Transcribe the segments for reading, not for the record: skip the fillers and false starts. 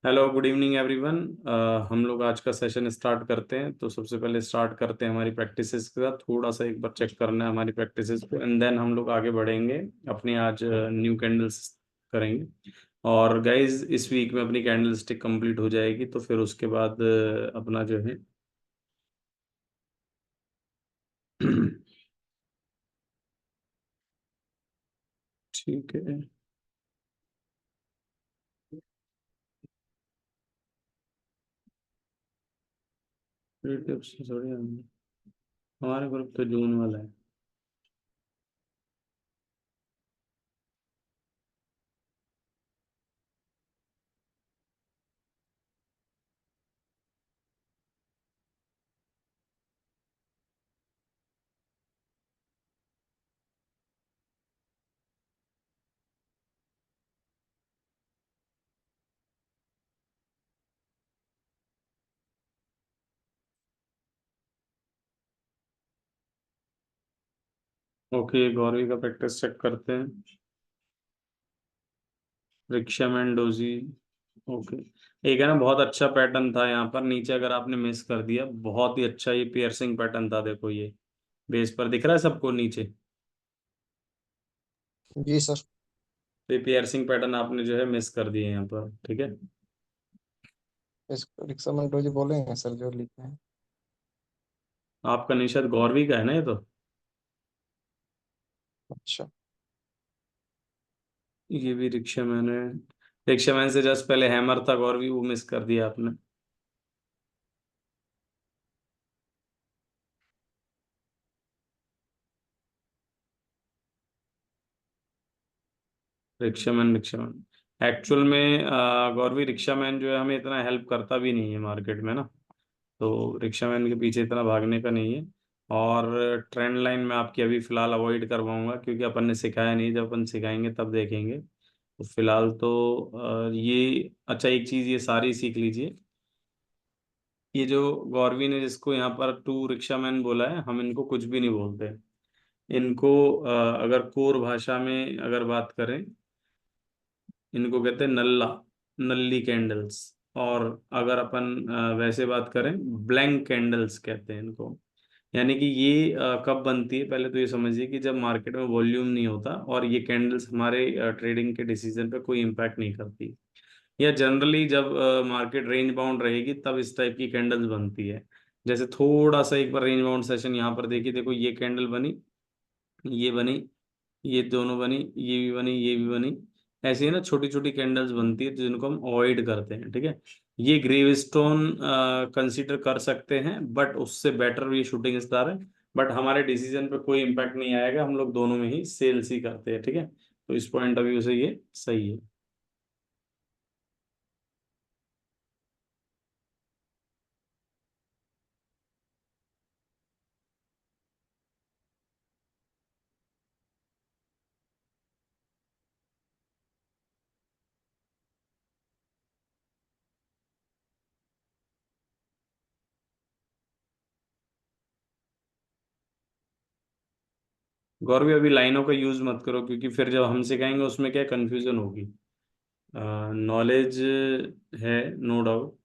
Hello, good evening everyone. हम लोग आज का सेशन स्टार्ट करते हैं। तो सबसे पहले स्टार्ट करते हैं हमारी प्रैक्टिसेस के साथ। थोड़ा सा एक बार चेक करना है हमारी प्रैक्टिसेस को, एंड देन हम लोग आगे बढ़ेंगे। अपनी आज न्यू कैंडल्स करेंगे। और गाइज, इस वीक में अपनी कैंडल स्टिक कंप्लीट हो जाएगी, तो फिर उसके बाद अपना जो है ठीक है। टिप्स थोड़ी हमारे ग्रुप तो जून वाला है। ओके, गौरवी का प्रैक्टिस चेक करते हैं। Rickshaw man doji. ओके। एक है ना, बहुत अच्छा पैटर्न था यहाँ पर नीचे, अगर आपने मिस कर दिया, बहुत ही अच्छा ये पियर्सिंग पैटर्न था। देखो ये बेस पर दिख रहा है सबको नीचे। जी सर। तो ये पियर्सिंग पैटर्न आपने जो है मिस कर दिए यहाँ पर, ठीक है। इस रिक्शा में जो बोले हैं सर जो लिखे हैं। आपका निशाद गौरवी का है ना ये तो। अच्छा। ये भी रिक्शा मैन है। रिक्शा मैन से जस्ट पहले हैमर था गौरवी, वो मिस कर दिया आपने। Rickshaw man, rickshaw man actual में गौरवी रिक्शा मैन जो है हमें इतना हेल्प करता भी नहीं है मार्केट में ना। तो रिक्शा मैन के पीछे इतना भागने का नहीं है। और ट्रेंड लाइन में आपकी अभी फिलहाल अवॉइड करवाऊंगा, क्योंकि अपन ने सिखाया नहीं। जब अपन सिखाएंगे तब देखेंगे। तो फिलहाल तो ये अच्छा, एक चीज ये सारी सीख लीजिए। ये जो गौरवी ने जिसको यहाँ पर टू रिक्शा मैन बोला है, हम इनको कुछ भी नहीं बोलते। इनको अगर कोर भाषा में अगर बात करें, इनको कहते हैं नल्ला, नल्ली कैंडल्स। और अगर अपन वैसे बात करें, ब्लैंक कैंडल्स कहते हैं इनको। यानी कि ये कब बनती है, पहले तो ये समझिए कि जब मार्केट में वॉल्यूम नहीं होता और ये कैंडल्स हमारे ट्रेडिंग के डिसीजन पे कोई इम्पैक्ट नहीं करती। या जनरली जब मार्केट रेंज बाउंड रहेगी तब इस टाइप की कैंडल्स बनती है। जैसे थोड़ा सा एक बार रेंज बाउंड सेशन यहाँ पर देखिए, देखो ये कैंडल बनी, ये बनी, ये दोनों बनी, ये भी बनी, ये भी बनी। ऐसे ही ना छोटी छोटी कैंडल्स बनती है जिनको हम अवॉइड करते हैं, ठीक है। ये ग्रेवस्टोन कंसीडर कर सकते हैं, बट उससे बेटर ये शूटिंग स्टार है। बट हमारे डिसीजन पे कोई इम्पैक्ट नहीं आएगा, हम लोग दोनों में ही सेल्स ही करते हैं, ठीक है। तो इस पॉइंट ऑफ व्यू से ये सही है। गौरव, अभी लाइनों का यूज मत करो, क्योंकि फिर जब हम सिखाएंगे उसमें क्या कंफ्यूजन होगी। नॉलेज है, नो डाउट।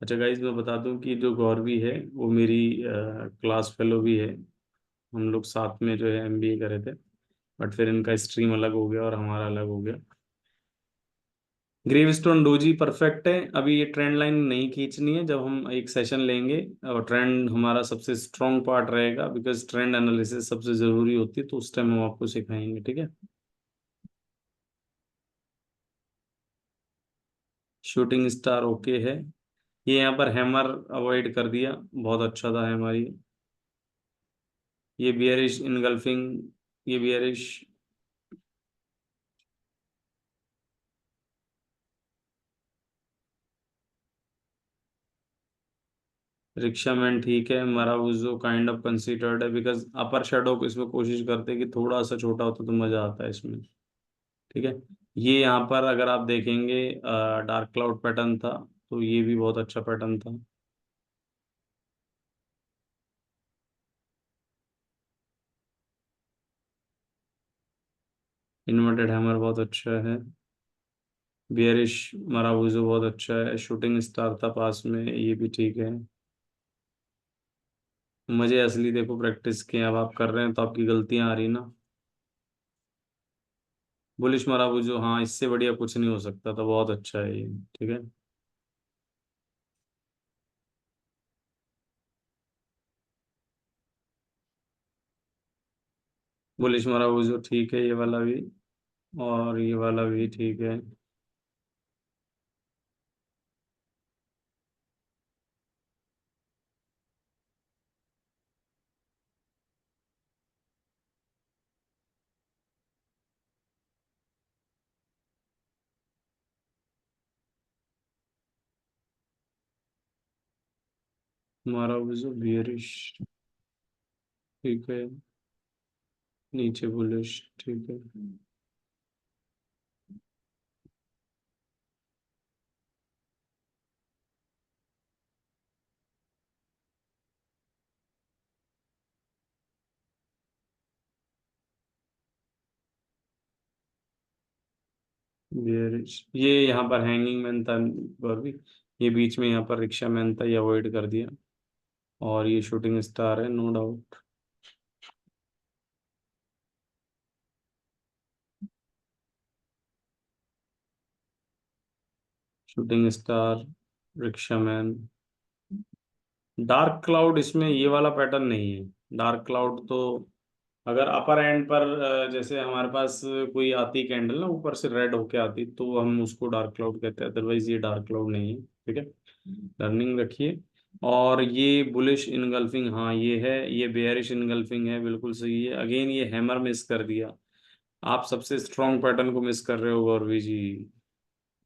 अच्छा गाइज, मैं बता दूं कि जो गौरवी है वो मेरी क्लास फेलो भी है। हम लोग साथ में जो है एमबीए करे थे। बट फिर इनका स्ट्रीम अलग हो गया और हमारा अलग हो गया। ग्रेवस्टोन डोजी परफेक्ट है। अभी ये ट्रेंड लाइन नहीं खींचनी है, जब हम एक सेशन लेंगे और ट्रेंड हमारा सबसे स्ट्रॉन्ग पार्ट रहेगा, बिकॉज ट्रेंड एनालिसिस सबसे जरूरी होती है, तो उस टाइम हम आपको सिखाएंगे, ठीक है। शूटिंग स्टार ओके है। ये यहाँ पर हैमर अवॉइड कर दिया, बहुत अच्छा था हैमर ये। ये बियरिश इनगल्फिंग, ये बियरिश। रिक्शा मैन ठीक है। मरावुजो काइंड ऑफ कंसिडर्ड है, बिकॉज अपर शेडो को इसमें कोशिश करते हैं कि थोड़ा सा छोटा होता तो मजा आता है इसमें, ठीक है। ये यहाँ पर अगर आप देखेंगे डार्क क्लाउड पैटर्न था, तो ये भी बहुत अच्छा पैटर्न था। इन्वर्टेड हैमर बहुत अच्छा है। बियरिश मारावूजो बहुत अच्छा है, शूटिंग स्टार था पास में, ये भी ठीक है। मजे असली देखो प्रैक्टिस के, अब आप कर रहे हैं तो आपकी गलतियां आ रही ना। बुलिश मारावूजो, हाँ इससे बढ़िया कुछ नहीं हो सकता था, बहुत अच्छा है ये। ठीक है। बुलिश मारावूजो ठीक है, ये वाला भी। और ये वाला भी ठीक है। मारावूजो बियरिश ठीक है। नीचे बुलिश ठीक है। बियरिश, ये यहाँ पर हैंगिंग मैन था और भी, ये बीच में यहाँ पर रिक्शा मैन था, ये अवॉइड कर दिया। और ये शूटिंग स्टार है, no doubt. Shooting star, rickshaw man. Dark cloud, इसमें ये वाला पैटर्न नहीं है। डार्क क्लाउड तो अगर अपर एंड पर जैसे हमारे पास कोई आती कैंडल ना ऊपर से रेड होके आती, तो हम उसको डार्क क्लाउड कहते हैं, अदरवाइज ये डार्क क्लाउड नहीं है। ठीक है। रनिंग रखिए। और ये बुलिश इनगल्फिंग, हाँ ये है, ये बेयरिश इनगल्फिंग है, बिल्कुल सही है। अगेन ये हैमर मिस कर दिया। आप सबसे स्ट्रॉन्ग पैटर्न को मिस कर रहे हो Gauravi ji.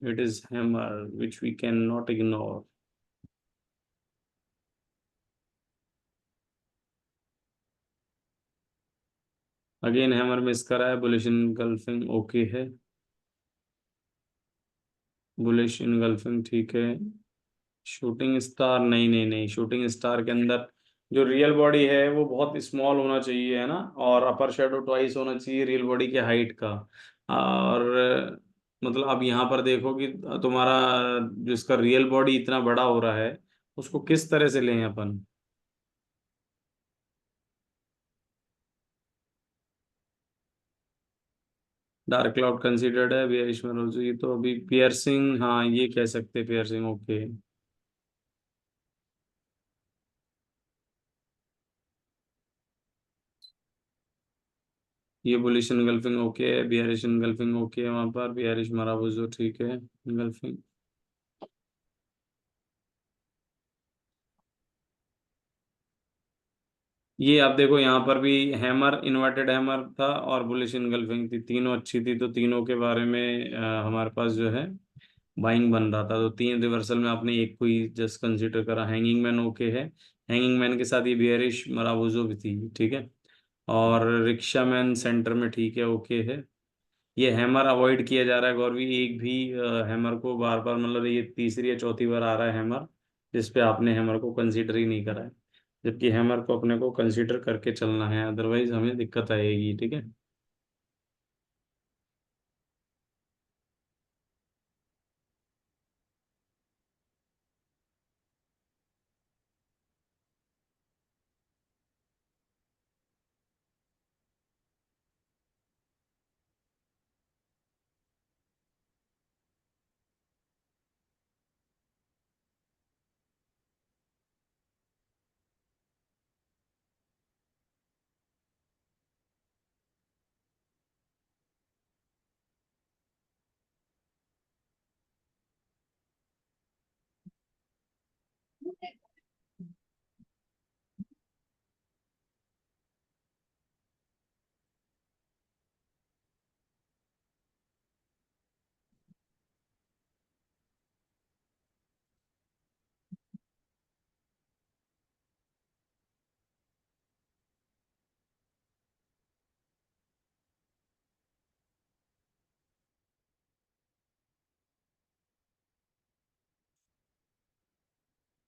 It is hammer which we can not ignore. Again hammer miss करा है, बुलिश इनगल्फिंग ओके है। बुलिश इनगल्फिंग ठीक है। शूटिंग स्टार, नहीं नहीं नहीं, शूटिंग स्टार के अंदर जो रियल बॉडी है वो बहुत स्मॉल होना चाहिए, है ना। और अपर शेडो ट्वाइस होना चाहिए रियल बॉडी के हाइट का। और मतलब अब यहाँ पर देखो कि तुम्हारा जिसका रियल बॉडी इतना बड़ा हो रहा है, उसको किस तरह से लें अपन। डार्क क्लाउड कंसीडर्ड है बेयरिश में रोजो, ये तो अभी पियर्सिंग, हाँ ये कह सकते हैं पियर्सिंग ओके। ये बुलिश इनगल्फिंग ओके है, बियरिश इनगल्फिंग ओके है, वहां पर बियरिश माराबूजो ठीक है इनगल्फिंग। ये आप देखो यहाँ पर भी हैमर, इन्वर्टेड हैमर था और बुलिश इनगल्फिंग थी, तीनों अच्छी थी, तो तीनों के बारे में हमारे पास जो है बाइंग बन रहा था। तो तीन रिवर्सल में आपने एक को ही जस्ट कंसीडर करा। हैंगिंग मैन ओके है। हैंगिंग मैन के साथ ये बियरिश मराबूजो भी थी, ठीक है। और रिक्शा मैन सेंटर में ठीक है, ओके है। ये हैमर अवॉइड किया जा रहा है गौरवी, एक भी हैमर को बार बार, मतलब ये तीसरी या चौथी बार आ रहा है हैमर जिस पे आपने हैमर को कंसीडर ही नहीं करा है। जबकि हैमर को अपने को कंसीडर करके चलना है, अदरवाइज हमें दिक्कत आएगी। ठीक है।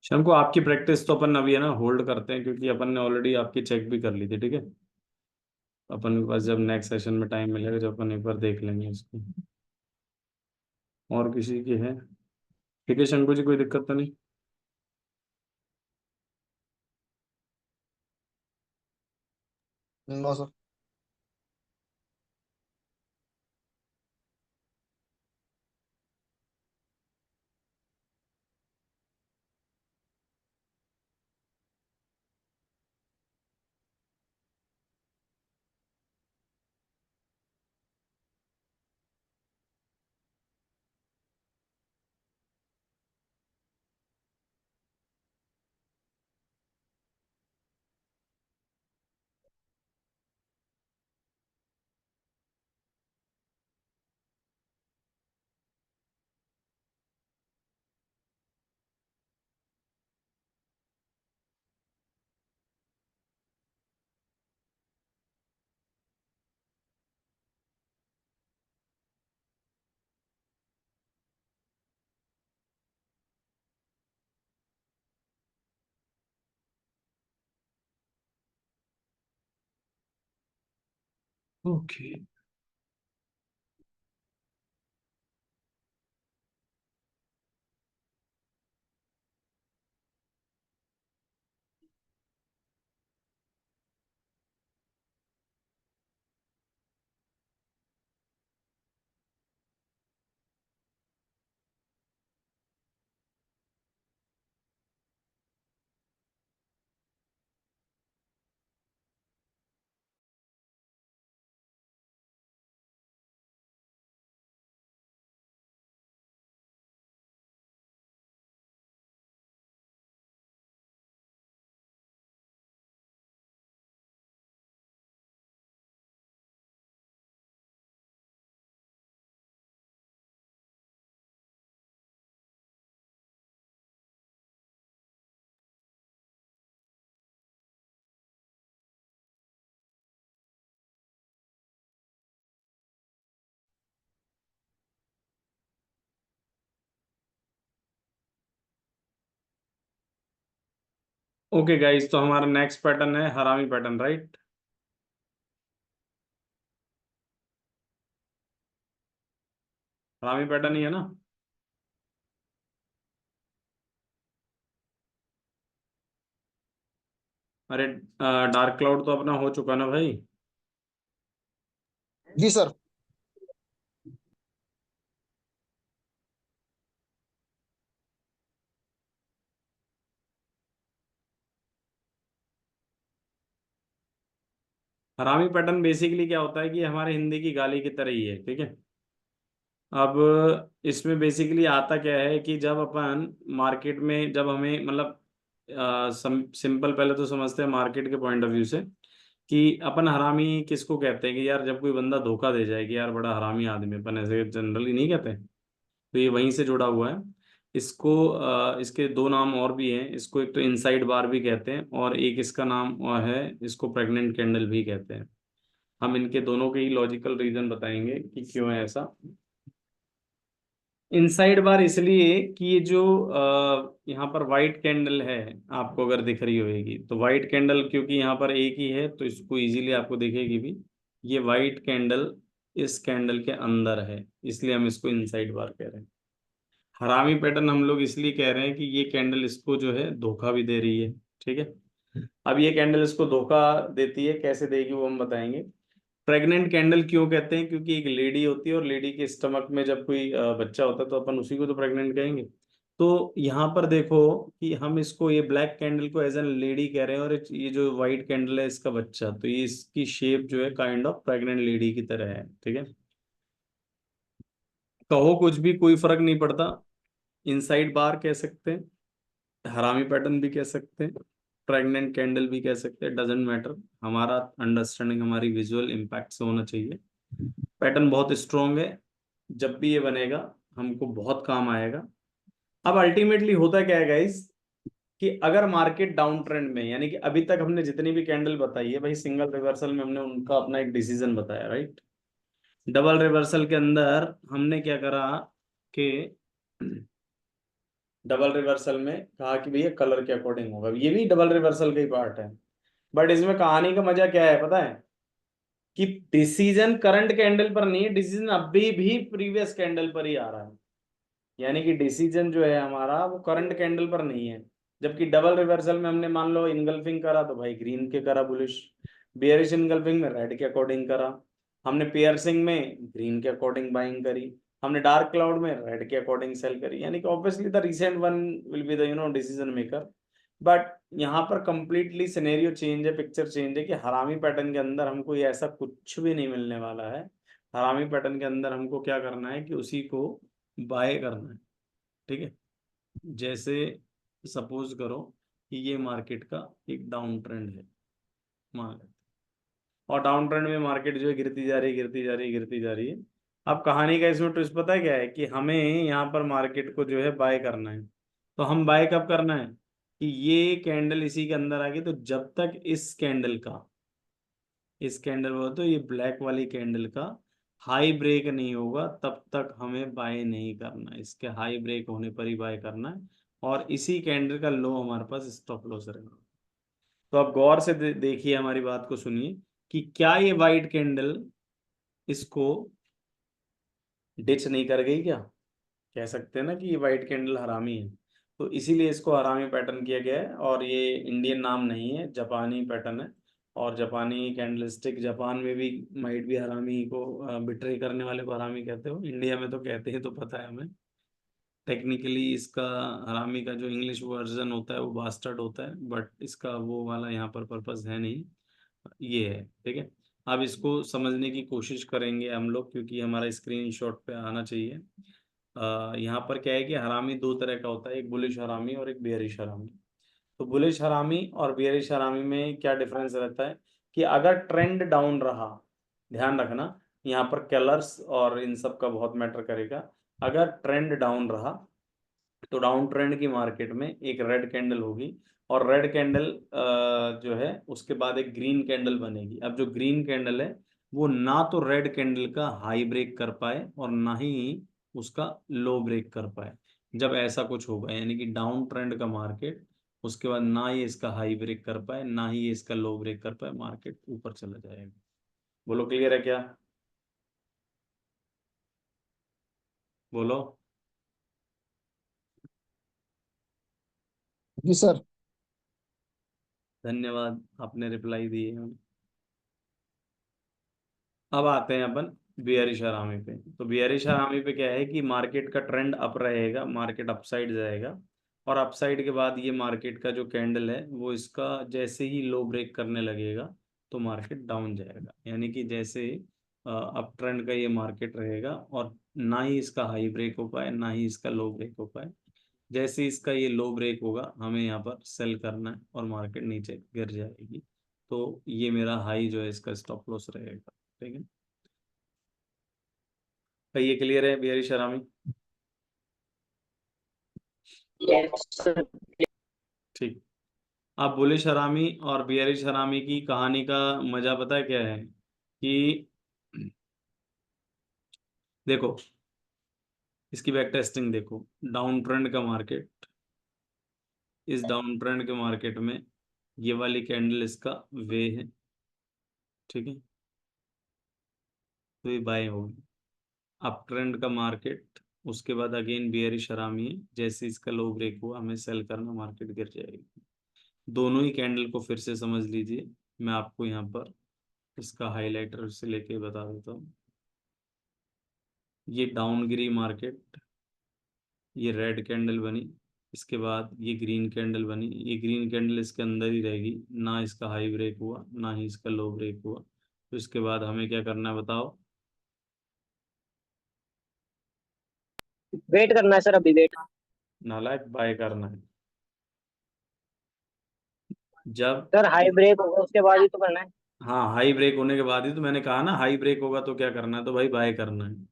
शाम को आपकी प्रैक्टिस तो अपन अभी है ना होल्ड करते हैं, क्योंकि अपन ने ऑलरेडी आपकी चेक भी कर ली थी। ठीक है। अपन के पास जब नेक्स्ट सेशन में टाइम मिलेगा, जब अपन एक बार देख लेंगे इसको। और किसी की है? ठीक है शंकु जी, कोई दिक्कत तो नहीं? No sir. Okay. Okay guys, तो हमारा नेक्स्ट पैटर्न है हरामी पैटर्न, राइट? हरामी पैटर्न ही है ना? अरे डार्क क्लाउड तो अपना हो चुका ना भाई। जी सर। हरामी पैटर्न बेसिकली क्या होता है कि हमारे हिंदी की गाली की तरह ही है, ठीक है। अब इसमें बेसिकली आता क्या है कि जब अपन मार्केट में, जब हमें मतलब सिंपल पहले तो समझते हैं मार्केट के पॉइंट ऑफ व्यू से कि अपन हरामी किसको कहते हैं, कि यार जब कोई बंदा धोखा दे जाए कि यार बड़ा हरामी आदमी है, अपन ऐसे जनरली नहीं कहते। तो ये वहीं से जुड़ा हुआ है। इसको इसके दो नाम और भी हैं, इसको एक तो इनसाइड बार भी कहते हैं और एक इसका नाम और है, इसको प्रेग्नेंट कैंडल भी कहते हैं। हम इनके दोनों के ही लॉजिकल रीजन बताएंगे कि क्यों है ऐसा। इनसाइड बार इसलिए कि ये जो यहाँ पर वाइट कैंडल है, आपको अगर दिख रही होगी तो वाइट कैंडल, क्योंकि यहाँ पर एक ही है तो इसको इजीली आपको दिखेगी भी। ये वाइट कैंडल इस कैंडल के अंदर है, इसलिए हम इसको इनसाइड बार कह रहे हैं। हरामी पैटर्न हम लोग इसलिए कह रहे हैं कि ये कैंडल इसको जो है धोखा भी दे रही है, ठीक है। अब ये कैंडल इसको धोखा देती है, कैसे देगी वो हम बताएंगे। प्रेग्नेंट कैंडल क्यों कहते हैं, क्योंकि एक लेडी होती है और लेडी के स्टमक में जब कोई बच्चा होता है तो अपन उसी को तो प्रेग्नेंट कहेंगे। तो यहाँ पर देखो कि हम इसको, ये ब्लैक कैंडल को एज एन लेडी कह रहे हैं और ये जो व्हाइट कैंडल है इसका बच्चा, तो ये इसकी शेप जो है काइंड ऑफ प्रेग्नेंट लेडी की तरह है, ठीक है। कहो कुछ भी, कोई फर्क नहीं पड़ता। इनसाइड बार कह सकते हैं, हरामी पैटर्न भी कह सकते हैं, प्रेग्नेंट कैंडल भी कह सकते हैं, डजेंट मैटर। हमारा अंडरस्टैंडिंग हमारी विजुअल इम्पैक्ट से होना चाहिए। पैटर्न बहुत स्ट्रोंग है, जब भी ये बनेगा हमको बहुत काम आएगा। अब अल्टीमेटली होता क्या है गाइस, कि अगर मार्केट डाउन ट्रेंड में, यानी कि अभी तक हमने जितनी भी कैंडल बताई है भाई, सिंगल रिवर्सल में हमने उनका अपना एक डिसीजन बताया, राइट। डबल रिवर्सल के अंदर हमने क्या करा कि डबल रिवर्सल में कहा कि भैया कलर के अकॉर्डिंग होगा, ये भी डबल रिवर्सल का ही पार्ट है। बट इसमें कहानी का मजा क्या है पता है, कि डिसीजन करंट कैंडल पर नहीं है, डिसीजन अभी भी प्रीवियस कैंडल पर ही आ रहा है। यानी कि डिसीजन जो है हमारा वो करंट कैंडल पर नहीं है। जबकि डबल रिवर्सल में हमने मान लो इनगल्फिंग करा तो भाई ग्रीन के करा बुलिश, बेयरिश इनगल्फिंग में रेड के अकॉर्डिंग करा, हमने पियर्सिंग में ग्रीन के अकॉर्डिंग बाइंग करी, हमने डार्क क्लाउड में रेड के अकॉर्डिंग सेल करी। यानी कि obviously the recent one will be the decision maker. But यहाँ पर कंप्लीटली सिनेरियो चेंज है, पिक्चर चेंज है कि हरामी पैटर्न के अंदर हमको ये ऐसा कुछ भी नहीं मिलने वाला है। हरामी पैटर्न के अंदर हमको क्या करना है कि उसी को बाय करना है। ठीक है, जैसे सपोज करो कि ये मार्केट का एक डाउन ट्रेंड है, मान लेते हैं। और डाउन ट्रेंड में मार्केट जो है गिरती जा रही है, गिरती जा रही है, गिरती जा रही है। अब कहानी का इसमें ट्विस्ट पता है क्या है कि हमें यहाँ पर मार्केट को जो है बाय करना है। तो हम बाय कब करना है कि ये कैंडल इसी के अंदर आ गई, तो जब तक इस कैंडल वो तो ये ब्लैक वाली कैंडल का हाई ब्रेक नहीं होगा तब तक हमें बाय नहीं करना है। इसके हाई ब्रेक होने पर ही बाय करना है। और इसी कैंडल का लो हमारे पास स्टॉप लॉस रहेगा। तो आप गौर से देखिए, हमारी बात को सुनिए कि क्या ये वाइट कैंडल इसको डिच नहीं कर गई क्या। कह सकते हैं ना कि ये वाइट कैंडल हरामी है। तो इसीलिए इसको हरामी पैटर्न किया गया है। और ये इंडियन नाम नहीं है, जापानी पैटर्न है। और जापानी कैंडलस्टिक जापान में भी माइट भी हरामी को बिट्रे करने वाले को हरामी कहते हो, इंडिया में तो कहते हैं, तो पता है हमें। टेक्निकली इसका हरामी का जो इंग्लिश वर्जन होता है वो बास्टर्ड होता है, बट इसका वो वाला यहाँ पर पर्पस है नहीं, ये है। ठीक है, अब इसको समझने की कोशिश करेंगे हम लोग, क्योंकि हमारा स्क्रीनशॉट पे आना चाहिए। यहाँ पर क्या है कि हरामी दो तरह का होता है, एक बुलिश हरामी और एक बेयरिश हरामी। तो बुलिश हरामी और बेयरिश हरामी में क्या डिफरेंस रहता है कि अगर ट्रेंड डाउन रहा, ध्यान रखना यहाँ पर कलर्स और इन सब का बहुत मैटर करेगा। अगर ट्रेंड डाउन रहा तो डाउन ट्रेंड की मार्केट में एक रेड कैंडल होगी, और रेड कैंडल जो है उसके बाद एक ग्रीन कैंडल बनेगी। अब जो ग्रीन कैंडल है वो ना तो रेड कैंडल का हाई ब्रेक कर पाए और ना ही उसका लो ब्रेक कर पाए। जब ऐसा कुछ होगा यानी कि डाउन ट्रेंड का मार्केट, उसके बाद ना ही इसका हाई ब्रेक कर पाए ना ही ये इसका लो ब्रेक कर पाए, मार्केट ऊपर चला जाएगा। बोलो क्लियर है क्या। बोलो। जी सर। धन्यवाद, आपने रिप्लाई दिए। अब आते हैं अपन बियरिश हरामी पे। तो बियरिश हरामी पे क्या है कि मार्केट का ट्रेंड अप रहेगा, मार्केट अपसाइड जाएगा। और अपसाइड के बाद ये मार्केट का जो कैंडल है वो इसका जैसे ही लो ब्रेक करने लगेगा तो मार्केट डाउन जाएगा। यानी कि जैसे अप ट्रेंड का ये मार्केट रहेगा और ना ही इसका हाई ब्रेक हो पाए ना ही इसका लो ब्रेक हो पाए। जैसे इसका ये लो ब्रेक होगा हमें यहाँ पर सेल करना है और मार्केट नीचे गिर जाएगी। तो ये मेरा हाई जो है इसका स्टॉप लॉस रहेगा। ठीक है भाई, ये क्लियर है बिहारी शरामी। Yes sir. ठीक। अब बुलिश हरामी और बियरिश हरामी की कहानी का मजा पता है क्या है कि देखो, इसकी बैक टेस्टिंग देखो। डाउन ट्रेंड का मार्केट, इस डाउन ट्रेंड के मार्केट में ये वाली कैंडल इसका वे है। ठीक है, तो ये बाय होगी। अप ट्रेंड का मार्केट, उसके बाद अगेन बियरिश हरामी है, जैसे इसका लो ब्रेक हुआ हमें सेल करना, मार्केट गिर जाएगी। दोनों ही कैंडल को फिर से समझ लीजिए। मैं आपको यहाँ पर इसका हाइलाइटर से लेके बता देता हूँ। ये डाउन गिरी मार्केट, ये रेड कैंडल बनी, इसके बाद ये ग्रीन कैंडल बनी। ये ग्रीन कैंडल इसके अंदर ही रहेगी, ना इसका हाई ब्रेक हुआ ना ही इसका लो ब्रेक हुआ। तो इसके बाद हमें क्या करना है बताओ। वेट करना है सर, अभी वेट। नालायक, बाय करना है। जब सर हाई ब्रेक होगा उसके बाद ही तो करना है। हाँ, हाई ब्रेक होने के बाद ही तो मैंने कहा ना, हाई ब्रेक होगा तो क्या करना है, तो भाई बाय करना है।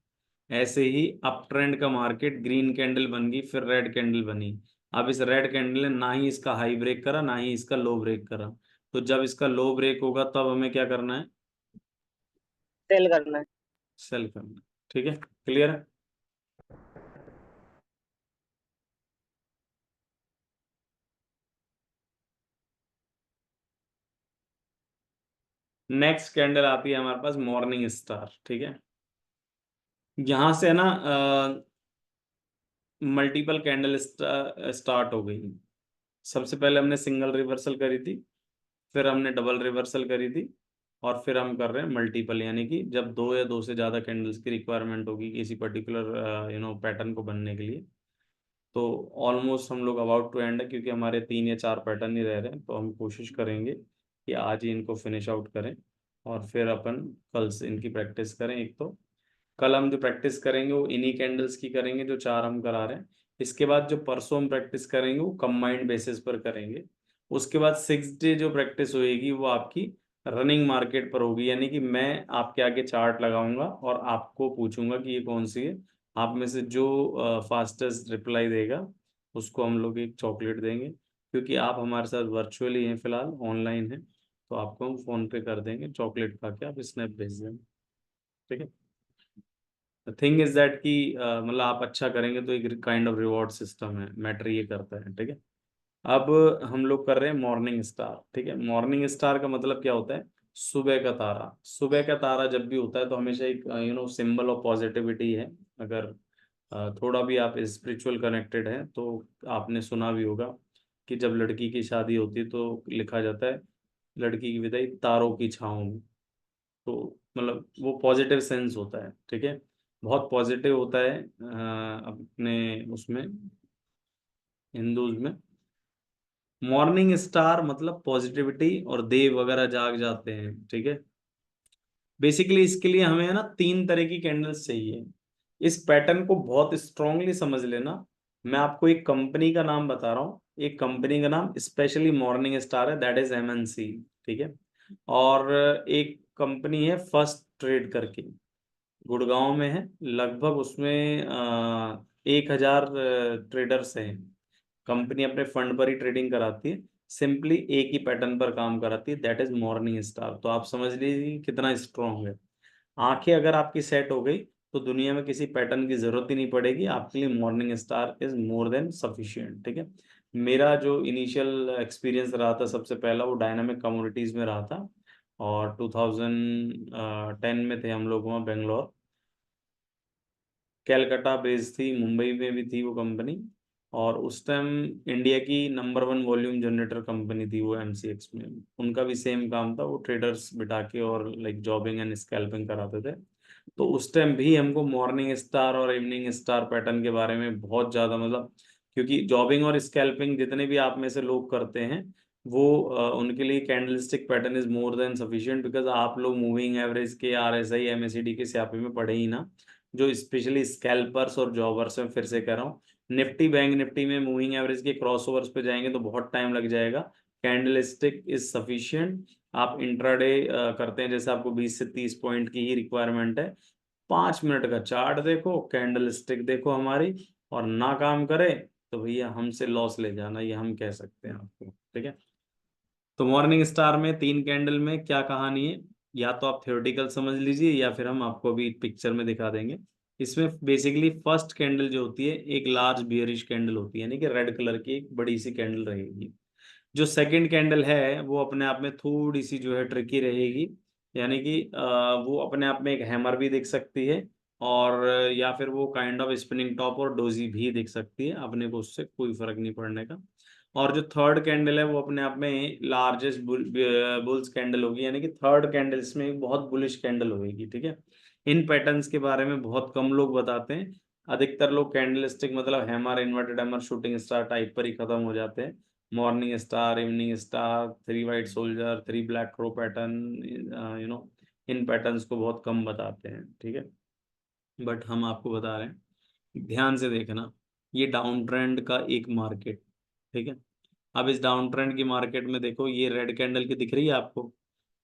ऐसे ही अप ट्रेंड का मार्केट, ग्रीन कैंडल बन गई फिर रेड कैंडल बनी। अब इस रेड कैंडल ने ना ही इसका हाई ब्रेक करा ना ही इसका लो ब्रेक करा। तो जब इसका लो ब्रेक होगा तब हमें क्या करना है, सेल करना है। सेल करना है। ठीक है, क्लियर है। नेक्स्ट कैंडल आती है हमारे पास मॉर्निंग स्टार। ठीक है, यहाँ से ना मल्टीपल कैंडल स्टार्ट हो गई। सबसे पहले हमने सिंगल रिवर्सल करी थी, फिर हमने डबल रिवर्सल करी थी, और फिर हम कर रहे हैं मल्टीपल, यानी कि जब दो या दो से ज़्यादा कैंडल्स की रिक्वायरमेंट होगी किसी पर्टिकुलर पैटर्न को बनने के लिए। तो ऑलमोस्ट हम लोग अबाउट टू एंड है, क्योंकि हमारे 3 या 4 पैटर्न ही रह रहे हैं, तो हम कोशिश करेंगे कि आज ही इनको फिनिश आउट करें, और फिर अपन कल से इनकी प्रैक्टिस करें। एक तो कल हम जो प्रैक्टिस करेंगे वो इन्हीं कैंडल्स की करेंगे जो 4 हम करा रहे हैं। इसके बाद जो परसों हम प्रैक्टिस करेंगे वो कंबाइंड बेसिस पर करेंगे। उसके बाद 6 डे जो प्रैक्टिस होएगी वो आपकी रनिंग मार्केट पर होगी, यानी कि मैं आपके आगे चार्ट लगाऊंगा और आपको पूछूंगा कि ये कौन सी है। आप में से जो फास्टेस्ट रिप्लाई देगा उसको हम लोग एक चॉकलेट देंगे, क्योंकि आप हमारे साथ वर्चुअली हैं, फिलहाल ऑनलाइन हैं, तो आपको हम फोन पे कर देंगे, चॉकलेट खा के आप स्नैप भेज देंगे। ठीक है। थिंग इज दैट कि मतलब आप अच्छा करेंगे तो एक काइंड ऑफ रिवॉर्ड सिस्टम है, मैटर ये करता है। ठीक है। अब हम लोग कर रहे हैं मॉर्निंग स्टार। ठीक है। मॉर्निंग स्टार का मतलब क्या होता है? सुबह का तारा। सुबह का तारा जब भी होता है तो हमेशा एक सिंबल ऑफ पॉजिटिविटी है। अगर थोड़ा भी आप स्पिरिचुअल कनेक्टेड हैं तो आपने सुना भी होगा कि जब लड़की की शादी होती है तो लिखा जाता है लड़की की विदाई तारों की छाँव में। तो मतलब वो पॉजिटिव सेंस होता है। ठीक है। बहुत पॉजिटिव होता है अपने उसमें हिंदूज में। मॉर्निंग स्टार मतलब पॉजिटिविटी, और देव वगैरह जाग जाते हैं। ठीक है। बेसिकली इसके लिए हमें है ना 3 तरह की कैंडल्स चाहिए। इस पैटर्न को बहुत स्ट्रांगली समझ लेना। मैं आपको एक कंपनी का नाम बता रहा हूँ, एक कंपनी का नाम स्पेशली मॉर्निंग स्टार है, दैट इज एमएनसी। ठीक है। और एक कंपनी है फर्स्ट ट्रेड करके, गुड़गांव में है। लगभग उसमें 1,000 ट्रेडर्स हैं। कंपनी अपने फंड पर ही ट्रेडिंग कराती है, सिंपली एक ही पैटर्न पर काम कराती है, दैट इज मॉर्निंग स्टार। तो आप समझ लीजिए कितना स्ट्रांग है। आंखें अगर आपकी सेट हो गई तो दुनिया में किसी पैटर्न की जरूरत ही नहीं पड़ेगी, आपके लिए morning star is more than sufficient. ठीक है। मेरा जो इनिशियल एक्सपीरियंस रहा था सबसे पहला वो डायनामिक कमोडिटीज में रहा था, और 2010 में थे हम लोग वहाँ बेंगलोर। कैलकाटा बेस्ड थी, मुंबई में भी थी वो कंपनी, और उस टाइम इंडिया की नंबर 1 वॉल्यूम जनरेटर कंपनी थी वो एमसीएक्स में। उनका भी सेम काम था, वो ट्रेडर्स बिठा के और लाइक जॉबिंग एंड स्कैल्पिंग कराते थे। तो उस टाइम भी हमको मॉर्निंग स्टार और इवनिंग स्टार पैटर्न के बारे में बहुत ज़्यादा मतलब, क्योंकि जॉबिंग और स्कैल्पिंग जितने भी आप में से लोग करते हैं वो उनके लिए candlestick pattern is more than sufficient, because आप लोग मूविंग एवरेज के, आरएसआई, एमएसीडी के स्यापे में पढ़े ही ना, जो स्पेशली स्कैल्पर्स और जॉबर्स में। फिर से कह रहा हूँ, निफ्टी बैंक निफ्टी में मूविंग एवरेज के क्रॉसओवर्स पे जाएंगे तो बहुत टाइम लग जाएगा। Candlestick is sufficient. आप इंट्राडे करते हैं, जैसे आपको 20 से 30 पॉइंट की ही रिक्वायरमेंट है, 5 मिनट का चार्ट देखो, कैंडलस्टिक देखो हमारी, और ना काम करे तो भैया हमसे लॉस ले जाना, ये हम कह सकते हैं आपको। ठीक है। तो मॉर्निंग स्टार में 3 कैंडल में क्या कहानी है, या तो आप थ्योरेटिकल समझ लीजिए या फिर हम आपको अभी पिक्चर में दिखा देंगे। इसमें बेसिकली फर्स्ट कैंडल जो होती है एक लार्ज बियरिश कैंडल होती है, यानी कि रेड कलर की एक बड़ी सी कैंडल रहेगी। जो सेकंड कैंडल है वो अपने आप में थोड़ी सी जो है ट्रिकी रहेगी, यानी कि वो अपने आप में एक हैमर भी दिख सकती है, और या फिर वो काइंड ऑफ स्पिनिंग टॉप और डोजी भी दिख सकती है, अपने को उससे कोई फर्क नहीं पड़ने का। और जो थर्ड कैंडल है वो अपने आप में लार्जेस्ट बुल्स कैंडल होगी, यानी कि थर्ड कैंडल इसमें एक बहुत बुलिश कैंडल होगी। ठीक है। इन पैटर्न्स के बारे में बहुत कम लोग बताते हैं। अधिकतर लोग कैंडलस्टिक मतलब hammer, inverted hammer, shooting star type पर ही खत्म हो जाते हैं। Morning star, evening star, 3 white soldier, 3 black crow pattern, इन पैटर्न्स को बहुत कम बताते हैं। ठीक है। बट हम आपको बता रहे हैं, ध्यान से देखना, ये डाउन ट्रेंड का एक मार्केट। ठीक है। अब इस डाउन ट्रेंड की मार्केट में देखो, ये रेड कैंडल की दिख रही है आपको,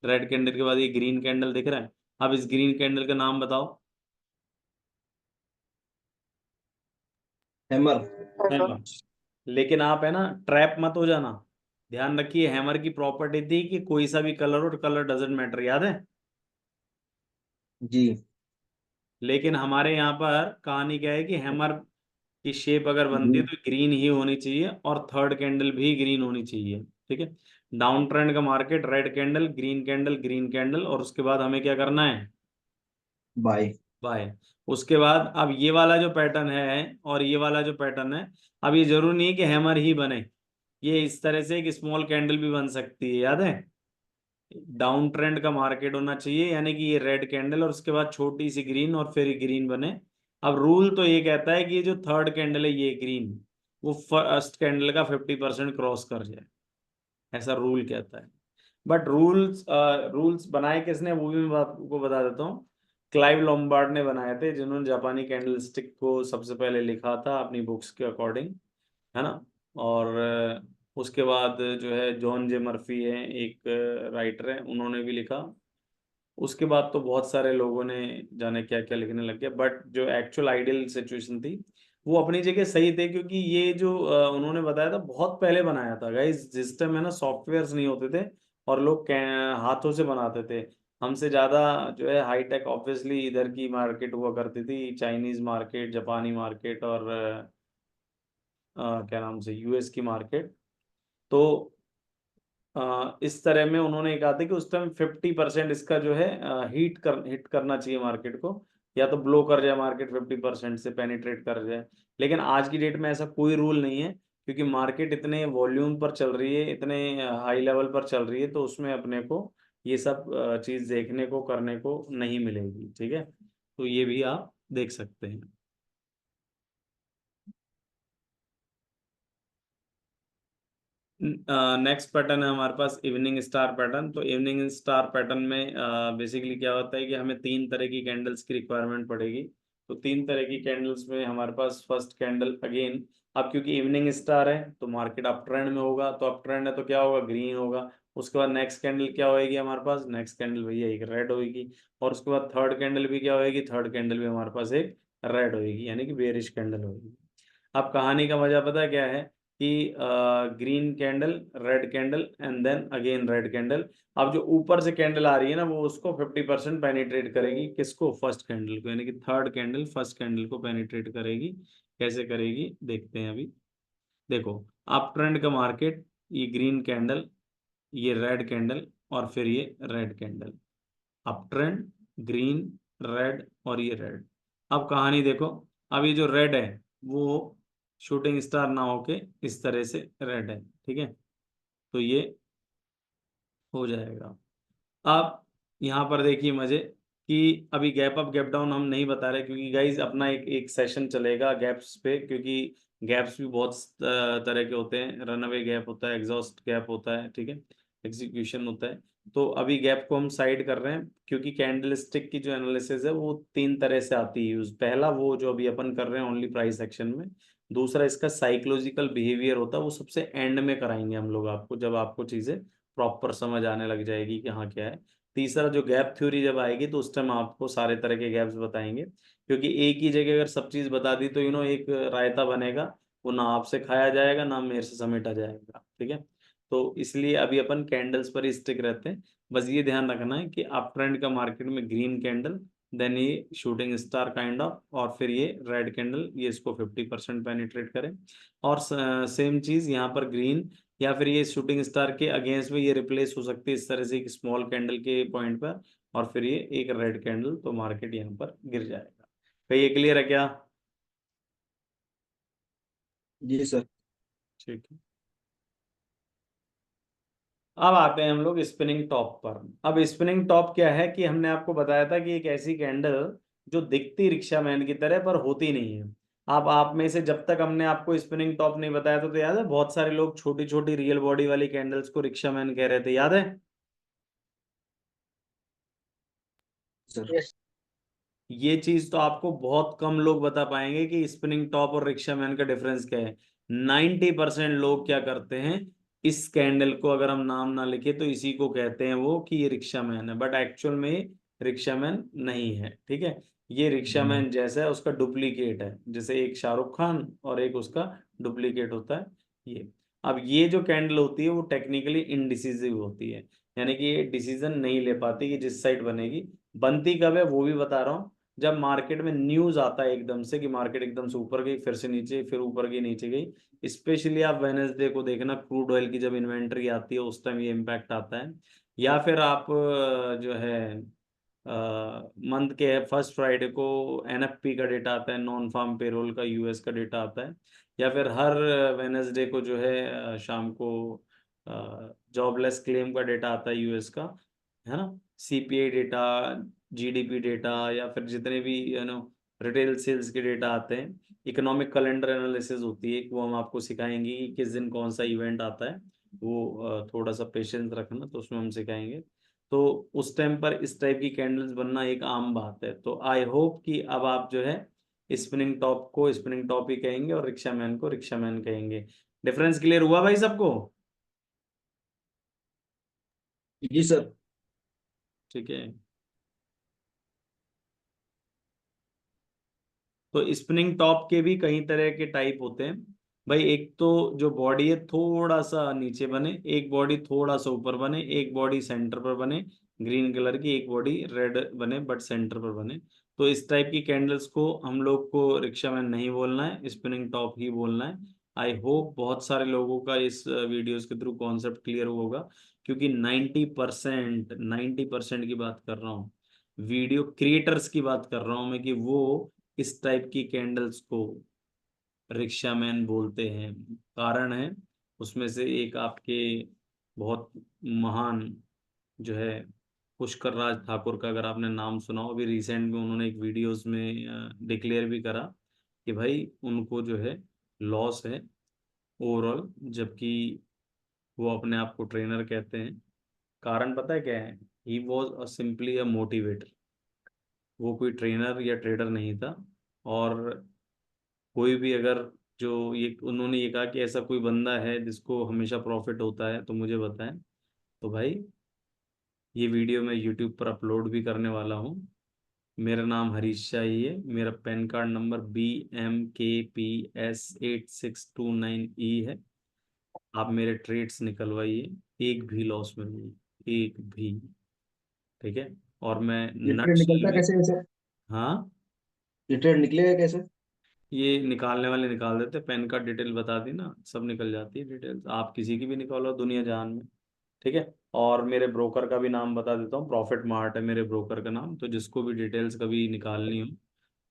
रेड कैंडल के बाद ये ग्रीन कैंडल दिख रहा है। अब इस ग्रीन कैंडल का नाम बताओ। हैमर। हैमर। लेकिन आप है ना ट्रैप मत हो जाना। ध्यान रखिए, हैमर की प्रॉपर्टी थी कि कोई सा भी कलर हो, कलर डजेंट मैटर, याद है। जी। लेकिन हमारे यहाँ पर कहानी क्या है कि हैमर की शेप अगर बनती है ग्रीन। तो ग्रीन ही होनी चाहिए, और थर्ड कैंडल भी ग्रीन होनी चाहिए। ठीक है। डाउन ट्रेंड का market, red candle, green candle, green candle, और उसके बाद हमें क्या करना है? बाय। बाय। उसके बाद अब ये वाला जो पैटर्न है और ये वाला जो पैटर्न है, अब ये जरूरी नहीं है कि हैमर ही बने, ये इस तरह से एक स्मॉल कैंडल भी बन सकती है, याद है। डाउन ट्रेंड का मार्केट होना चाहिए, यानी कि ये रेड कैंडल और उसके बाद छोटी सी ग्रीन और फिर ग्रीन बने। अब रूल तो ये कहता है कि ये जो थर्ड कैंडल है ये ग्रीन, वो फर्स्ट कैंडल का 50% क्रॉस कर जाए, ऐसा रूल कहता है। बट रूल्स बनाए किसने वो भी मैं आपको बता देता हूँ। क्लाइव लॉम्बार्ड ने बनाए थे, जिन्होंने जापानी कैंडलस्टिक को सबसे पहले लिखा था अपनी बुक्स के अकॉर्डिंग, है ना। और उसके बाद जो है जॉन जे मर्फी है, एक राइटर है, उन्होंने भी लिखा। उसके बाद तो बहुत सारे लोगों ने जाने क्या क्या लिखने लग गया, बट जो एक्चुअल आइडियल सिचुएशन थी वो अपनी जगह सही थे, क्योंकि ये जो उन्होंने बताया था बहुत पहले बनाया था गाइस, जिस टाइम है ना सॉफ्टवेयर्स नहीं होते थे और लोग हाथों से बनाते थे। हमसे ज़्यादा जो है हाईटेक ऑब्वियसली इधर की मार्केट हुआ करती थी, चाइनीज मार्केट, जापानी मार्केट और क्या नाम से यूएस की मार्केट। तो इस तरह में उन्होंने कहा था कि उस टाइम 50% इसका जो है हिट करना चाहिए मार्केट को, या तो ब्लो कर जाए मार्केट 50% से पेनिट्रेट कर जाए। लेकिन आज की डेट में ऐसा कोई रूल नहीं है, क्योंकि मार्केट इतने वॉल्यूम पर चल रही है, इतने हाई लेवल पर चल रही है, तो उसमें अपने को ये सब चीज देखने को करने को नहीं मिलेगी, ठीक है। तो ये भी आप देख सकते हैं। नेक्स्ट पैटर्न है हमारे पास इवनिंग स्टार पैटर्न। तो इवनिंग स्टार पैटर्न में बेसिकली क्या होता है कि हमें तीन तरह की कैंडल्स की रिक्वायरमेंट पड़ेगी। तो तीन तरह की कैंडल्स में हमारे पास फर्स्ट कैंडल अगेन, अब क्योंकि इवनिंग स्टार है तो मार्केट अप ट्रेंड में होगा, तो अप ट्रेंड है तो क्या होगा, ग्रीन होगा। उसके बाद नेक्स्ट कैंडल क्या होएगी हमारे पास, नेक्स्ट कैंडल भैया एक रेड होगी। और उसके बाद थर्ड कैंडल भी क्या होएगी, थर्ड कैंडल भी हमारे पास एक रेड होगी, यानी कि बेरिश कैंडल होगी। अब कहानी का मजा पता है क्या है, कि green candle, red candle and then again red candle. अब जो ऊपर से कैंडल आ रही है ना वो उसको 50% पेनिट्रेट करेगी, किसको, फर्स्ट कैंडल को, यानी कि थर्ड कैंडल फर्स्ट कैंडल को पेनिट्रेट करेगी। कैसे करेगी देखते हैं अभी। देखो, अप ट्रेंड का मार्केट, ये ग्रीन कैंडल, ये रेड कैंडल और फिर ये red candle, up trend, green, red और ये रेड। अब कहानी देखो, अब ये जो रेड है वो शूटिंग स्टार ना होके इस तरह से रेड है, ठीक है। तो ये हो जाएगा। अब यहाँ पर देखिए मजे, कि अभी गैप अप गैप डाउन हम नहीं बता रहे, क्योंकि गाइज अपना एक एक सेशन चलेगा गैप्स पे, क्योंकि गैप्स भी बहुत तरह के होते हैं, रनअवे गैप होता है, एग्जॉस्ट गैप होता है, ठीक है, एग्जीक्यूशन होता है। तो अभी गैप को हम साइड कर रहे हैं, क्योंकि कैंडल स्टिक की जो एनालिसिस है वो तीन तरह से आती है यूज। पहला वो जो अभी अपन कर रहे हैं ओनली प्राइस एक्शन में। दूसरा इसका साइकोलॉजिकल बिहेवियर होता है, वो सबसे एंड में कराएंगे हम लोग आपको, जब आपको चीजें प्रॉपर समझ आने लग जाएगी कि हाँ क्या है। तीसरा जो गैप थ्योरी जब आएगी तो उस टाइम आपको सारे तरह के गैप्स बताएंगे, क्योंकि एक ही जगह अगर सब चीज बता दी तो एक रायता बनेगा, वो ना आपसे खाया जाएगा ना मेरे से समेटा जाएगा, ठीक है। तो इसलिए अभी अपन कैंडल्स पर ही स्टिक रहते हैं। बस ये ध्यान रखना है कि अप ट्रेंड का मार्केट में ग्रीन कैंडल, देन ये शूटिंग स्टार काइंड ऑफ, और फिर ये रेड कैंडल, ये इसको 50% पेनिट्रेट करें। और सेम चीज यहाँ पर ग्रीन, या फिर ये शूटिंग स्टार के अगेंस्ट में ये रिप्लेस हो सकती है इस तरह से एक स्मॉल कैंडल के पॉइंट पर, और फिर ये एक रेड कैंडल, तो मार्केट यहाँ पर गिर जाएगा। तो ये क्लियर है क्या। जी सर। ठीक है। अब आते हैं हम लोग स्पिनिंग टॉप पर। अब स्पिनिंग टॉप क्या है, कि हमने आपको बताया था कि एक ऐसी कैंडल जो दिखती रिक्शा मैन की तरह पर होती नहीं है। अब आप में से जब तक हमने आपको स्पिनिंग टॉप नहीं बताया था, तो याद है बहुत सारे लोग छोटी छोटी रियल बॉडी वाली कैंडल्स को रिक्शा मैन कह रहे थे, याद है। Sir yes. ये चीज तो आपको बहुत कम लोग बता पाएंगे कि स्पिनिंग टॉप और रिक्शा मैन का डिफरेंस क्या है। 90% लोग क्या करते हैं, इस कैंडल को अगर हम नाम ना लिखे तो इसी को कहते हैं वो कि ये रिक्शा मैन है, बट एक्चुअल में ये रिक्शा मैन नहीं है, ठीक है। ये रिक्शा मैन जैसा है उसका डुप्लीकेट है, जैसे एक शाहरुख खान और एक उसका डुप्लीकेट होता है ये। अब ये जो कैंडल होती है वो टेक्निकली इनडिसिसिव होती है, यानी कि ये डिसीजन नहीं ले पाती कि जिस साइड बनेगी। बनती कब है वो भी बता रहा हूँ, जब मार्केट में न्यूज आता है एकदम से कि मार्केट एकदम से ऊपर गई, फिर से नीचे, फिर ऊपर गई, नीचे गई। स्पेशली आप वेनेसडे को देखना, क्रूड ऑयल की जब इन्वेंट्री आती है उस टाइम ये इम्पैक्ट आता है। या फिर आप जो है मंथ के फर्स्ट फ्राइडे को एनएफपी का डेटा आता है, नॉन फार्म पेरोल का यूएस का डेटा आता है, या फिर हर वेनेसडे को जो है शाम को जॉबलेस क्लेम का डेटा आता है यूएस का, है ना, सीपीआई डेटा, जीडीपी डेटा, या फिर जितने भी रिटेल सेल्स के डेटा आते हैं। इकोनॉमिक कैलेंडर एनालिसिस होती है, वो हम आपको सिखाएंगे कि किस दिन कौन सा इवेंट आता है, वो थोड़ा सा पेशेंस रखना, तो उसमें हम सिखाएंगे। तो उस टाइम पर इस टाइप की कैंडल्स बनना एक आम बात है। तो आई होप कि अब आप जो है स्पिनिंग टॉप को स्पिनिंग टॉप ही कहेंगे और रिक्शा मैन को रिक्शा मैन कहेंगे। डिफरेंस क्लियर हुआ भाई सबको? जी सर। ठीक है। तो स्पिनिंग टॉप के भी कई तरह के टाइप होते हैं भाई। एक तो जो बॉडी है थोड़ा सा नीचे बने, एक बॉडी थोड़ा सा ऊपर बने, एक बॉडी सेंटर पर बने ग्रीन कलर की, एक बॉडी रेड बने बट सेंटर पर बने। तो इस टाइप की कैंडल्स को हम लोग को रिक्शा मैन नहीं बोलना है, स्पिनिंग टॉप ही बोलना है। आई होप बहुत सारे लोगों का इस वीडियोस के थ्रू कॉन्सेप्ट क्लियर होगा, क्योंकि 90% की बात कर रहा हूँ, वीडियो क्रिएटर्स की बात कर रहा हूँ मैं, कि वो इस टाइप की कैंडल्स को रिक्शा मैन बोलते हैं। कारण है उसमें से एक, आपके बहुत महान जो है पुष्कर राज ठाकुर का अगर आपने नाम सुना हो, अभी रिसेंट में उन्होंने एक वीडियोस में डिक्लेयर भी करा कि भाई उनको जो है लॉस है ओवरऑल, जबकि वो अपने आप को ट्रेनर कहते हैं। कारण पता है क्या है? He was simply a motivator. वो कोई ट्रेनर या ट्रेडर नहीं था। और कोई भी अगर, जो ये उन्होंने ये कहा कि ऐसा कोई बंदा है जिसको हमेशा प्रॉफिट होता है तो मुझे बताएं। तो भाई ये वीडियो मैं यूट्यूब पर अपलोड भी करने वाला हूँ। मेरा नाम हरीश शाही है, मेरा पैन कार्ड नंबर BMKPS8629E है। आप मेरे ट्रेड्स निकलवाइए, एक भी लॉस में नहीं, एक भी। ठीक है। और मैं ये ट्रेड नटशेल निकलता में, कैसे है सर? हाँ, ये ट्रेड निकलेगा कैसे? ये निकालने वाले निकाल देते, पैन कार्ड डिटेल बता दी ना, सब निकल जाती है डिटेल्स, आप किसी की भी निकालो दुनिया जहान में। ठीक है। और मेरे ब्रोकर का भी नाम बता देता हूँ, प्रॉफिट मार्ट है मेरे ब्रोकर का नाम, तो जिसको भी डिटेल्स कभी निकालनी हो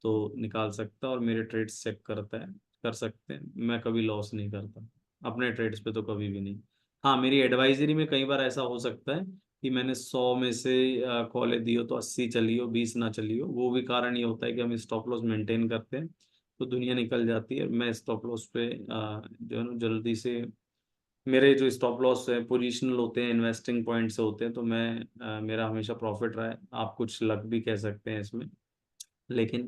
तो निकाल सकता है, और मेरे ट्रेड्स चेक करता है, कर सकते हैं। मैं कभी लॉस नहीं करता अपने ट्रेड्स पे, तो कभी भी नहीं। हाँ, मेरी एडवाइजरी में कई बार ऐसा हो सकता है कि मैंने 100 में से कॉलेज दी हो तो 80 चली हो, 20 ना चली हो। वो भी कारण ये होता है कि हम स्टॉप लॉस मेंटेन करते हैं, तो दुनिया निकल जाती है। मैं स्टॉप लॉस पे जो है ना जल्दी से, मेरे जो स्टॉप लॉस है पोजिशनल होते हैं, इन्वेस्टिंग पॉइंट से होते हैं, तो मैं मेरा हमेशा प्रॉफिट रहा है। आप कुछ लक भी कह सकते हैं इसमें, लेकिन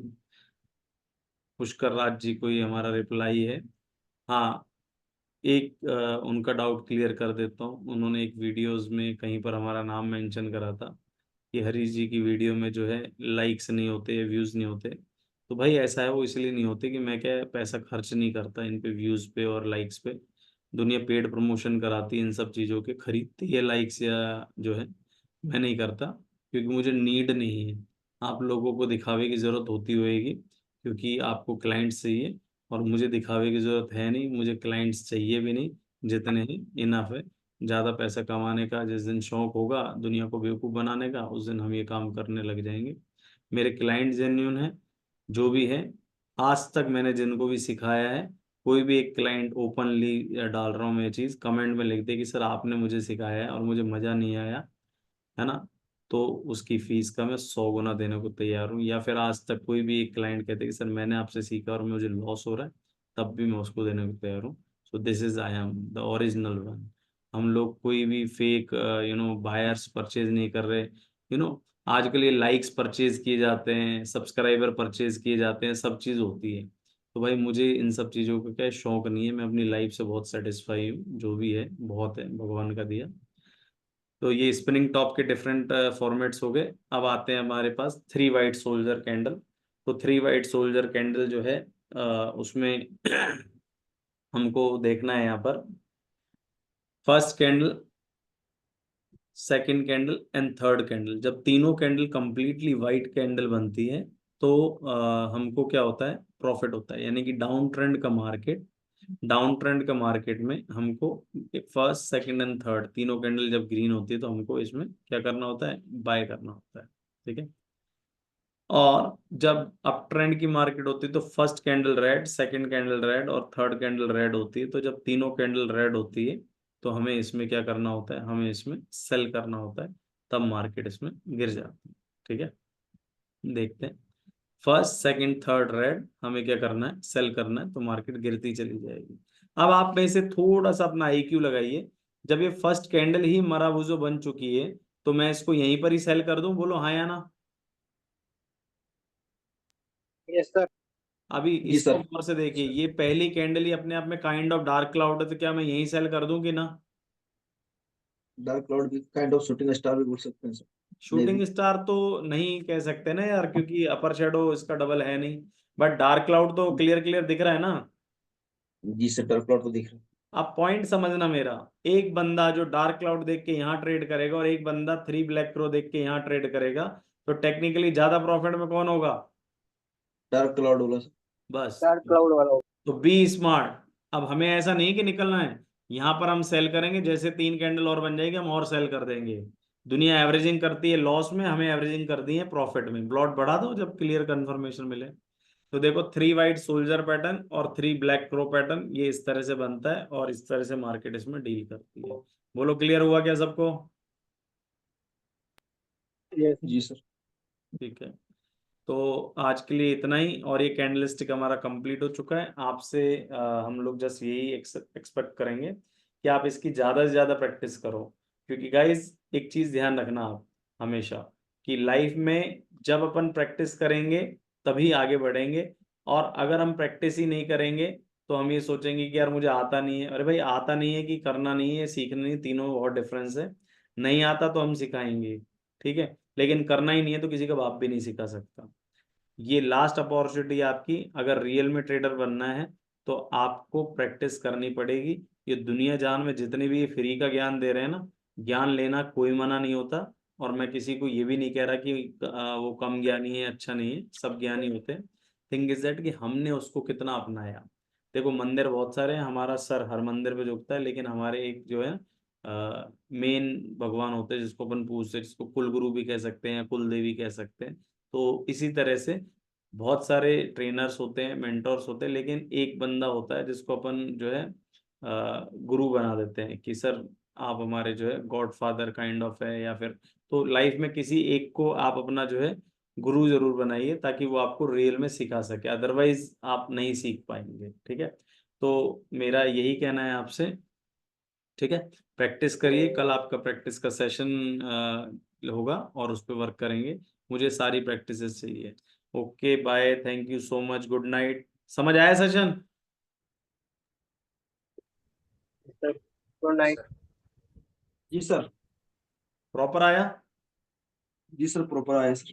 पुष्कर राज जी को ही हमारा रिप्लाई है। हाँ, एक उनका डाउट क्लियर कर देता हूँ। उन्होंने एक वीडियोस में कहीं पर हमारा नाम मेंशन करा था कि हरीश जी की वीडियो में जो है लाइक्स नहीं होते, व्यूज नहीं होते। तो भाई ऐसा है, वो इसलिए नहीं होते कि मैं क्या पैसा खर्च नहीं करता इन पे, व्यूज पे और लाइक्स पे। दुनिया पेड प्रमोशन कराती है इन सब चीज़ों के, खरीदती है लाइक्स या जो है, मैं नहीं करता, क्योंकि मुझे नीड नहीं है। आप लोगों को दिखावे की ज़रूरत होती होएगी, क्योंकि आपको क्लाइंट्स चाहिए, और मुझे दिखावे की ज़रूरत है नहीं, मुझे क्लाइंट्स चाहिए भी नहीं, जितने ही इनफ है। ज़्यादा पैसा कमाने का जिस दिन शौक होगा दुनिया को बेवकूफ़ बनाने का, उस दिन हम ये काम करने लग जाएंगे। मेरे क्लाइंट जेन्यून है, जो भी है। आज तक मैंने जिनको भी सिखाया है, कोई भी एक क्लाइंट ओपनली डाल रहा हूँ मैं चीज़, कमेंट में लिख दे कि सर आपने मुझे सिखाया है और मुझे मज़ा नहीं आया, है ना, तो उसकी फीस का मैं 100 गुना देने को तैयार हूँ। या फिर आज तक कोई भी एक क्लाइंट कहते कि सर मैंने आपसे सीखा और मुझे लॉस हो रहा है, तब भी मैं उसको देने को तैयार हूँ। So this is I am the original one. हम लोग कोई भी फेक बायर्स परचेज नहीं कर रहे। आजकल ये लाइक्स परचेज किए जाते हैं, सब्सक्राइबर परचेज किए जाते हैं, सब चीज़ होती है। तो भाई मुझे इन सब चीज़ों का क्या शौक नहीं है, मैं अपनी लाइफ से बहुत सेटिस्फाई हूँ, जो भी है बहुत है भगवान का दिया। तो ये स्पिनिंग टॉप के डिफरेंट फॉर्मेट्स हो गए। अब आते हैं हमारे पास थ्री वाइट सोल्जर कैंडल। तो थ्री वाइट सोल्जर कैंडल जो है उसमें हमको देखना है यहाँ पर first candle, second candle and third candle. जब तीनों कैंडल कंप्लीटली वाइट कैंडल बनती है तो हमको क्या होता है, प्रॉफिट होता है। यानी कि डाउन ट्रेंड का मार्केट, डाउन ट्रेंड का मार्केट में हमको फर्स्ट सेकंड एंड थर्ड तीनों कैंडल जब ग्रीन होती है तो हमको इसमें क्या करना होता है, बाय करना होता है। ठीक है। और जब अप ट्रेंड की मार्केट होती है तो first candle red, second candle red और थर्ड कैंडल रेड होती है। तो जब तीनों कैंडल रेड होती है तो हमें इसमें क्या करना होता है, हमें इसमें सेल करना होता है, तब मार्केट इसमें गिर जाती है। ठीक है, देखते हैं। फर्स्ट सेकंड थर्ड रेड, हमें क्या करना है, सेल करना है, तो मार्केट गिरती चली जाएगी। अब आप में से थोड़ा सा अपना आईक्यू लगाइए, जब ये फर्स्ट कैंडल ही मराबूजो बन चुकी है तो मैं इसको यहीं पर ही सेल कर दूं? बोलो हाँ या ना। Yes sir. अभी जी इसको सर। गौर से देखिए, ये पहली कैंडल ही अपने आप में काइंड ऑफ डार्क क्लाउड है, तो क्या मैं यहीं सेल कर दूं कि ना? डार्क क्लाउड भी काइंड ऑफ शूटिंग स्टार भी बोल सकते हैं सर। मे शूटिंग बी। स्टार तो नहीं कह सकते ना यार, क्योंकि अपर शेडो इसका डबल है नहीं। बट डार्क क्लाउड तो क्लियर क्लियर दिख रहा है ना। जी सर, डार्क क्लाउड तो दिख रहा आप पॉइंट समझना मेरा, एक बंदा जो डार्क क्लाउड देख के यहाँ ट्रेड करेगा और एक बंदा थ्री ब्लैक क्रो देख के यहाँ ट्रेड करेगा, तो टेक्निकली ज्यादा प्रॉफिट में कौन होगा? है। डार्क क्लाउड बोला सर। बस। डार्क क्लाउड वाला हो। तो बी स्मार्ट। अब हमें ऐसा नहीं कि निकलना है, यहां पर हम सेल करेंगे, जैसे तीन कैंडल और बन जाएगी हम और सेल कर देंगे। दुनिया एवरेजिंग करती है लॉस में, हमें एवरेजिंग कर दी है प्रॉफिट में। ब्लॉट बढ़ा दो जब क्लियर कंफर्मेशन मिले। तो देखो, थ्री वाइट सोल्जर पैटर्न और थ्री ब्लैक क्रो पैटर्न, ये इस तरह से बनता है और इस तरह से मार्केट इसमें डील करती है। बोलो क्लियर हुआ क्या सबको? यस। जी सर। ठीक है, तो आज के लिए इतना ही, और ये कैंडलस्टिक हमारा कंप्लीट हो चुका है। आपसे हम लोग जस्ट यही एक्सपेक्ट करेंगे कि आप इसकी ज़्यादा से ज़्यादा प्रैक्टिस करो। क्योंकि गाइज एक चीज़ ध्यान रखना आप हमेशा, कि लाइफ में जब अपन प्रैक्टिस करेंगे तभी आगे बढ़ेंगे। और अगर हम प्रैक्टिस ही नहीं करेंगे तो हम ये सोचेंगे कि यार मुझे आता नहीं है। अरे भाई, आता नहीं है कि करना नहीं है, सीखना नहीं, तीनों में बहुत डिफरेंस है। नहीं आता तो हम सिखाएंगे, ठीक है, लेकिन करना ही नहीं है तो किसी का बाप भी नहीं सिखा सकता। ये लास्ट अपॉर्चुनिटी आपकी, अगर रियल में ट्रेडर बनना है तो आपको प्रैक्टिस करनी पड़ेगी। ये दुनिया जान में जितने भी ये फ्री का ज्ञान दे रहे हैं ना, ज्ञान लेना कोई मना नहीं होता। और मैं किसी को ये भी नहीं कह रहा कि वो कम ज्ञानी है, अच्छा नहीं है, सब ज्ञानी होते हैं। थिंग इज दैट कि हमने उसको कितना अपनाया। देखो, मंदिर बहुत सारे हैं, हमारा सर हर मंदिर पे झुकता है, लेकिन हमारे एक जो है मेन भगवान होते हैं जिसको अपन पूजते हैं, जिसको कुल गुरु भी कह सकते हैं, कुल देवी कह सकते हैं। तो इसी तरह से बहुत सारे ट्रेनर्स होते हैं, मेंटोर्स होते हैं, लेकिन एक बंदा होता है जिसको अपन जो है गुरु बना देते हैं कि सर आप हमारे जो है गॉड फादर काइंड ऑफ है, या फिर। तो लाइफ में किसी एक को आप अपना जो है गुरु जरूर बनाइए, ताकि वो आपको रियल में सिखा सके, अदरवाइज आप नहीं सीख पाएंगे। ठीक है, तो मेरा यही कहना है आपसे। ठीक है, प्रैक्टिस करिए, कल आपका प्रैक्टिस का सेशन होगा और उस पर वर्क करेंगे। मुझे सारी प्रैक्टिसेस चाहिए। Okay bye, thank you so much, good night. समझ आया सेशन? Sir good night. जी सर। प्रॉपर आया? जी सर, प्रॉपर आया सर।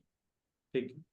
ठीक है।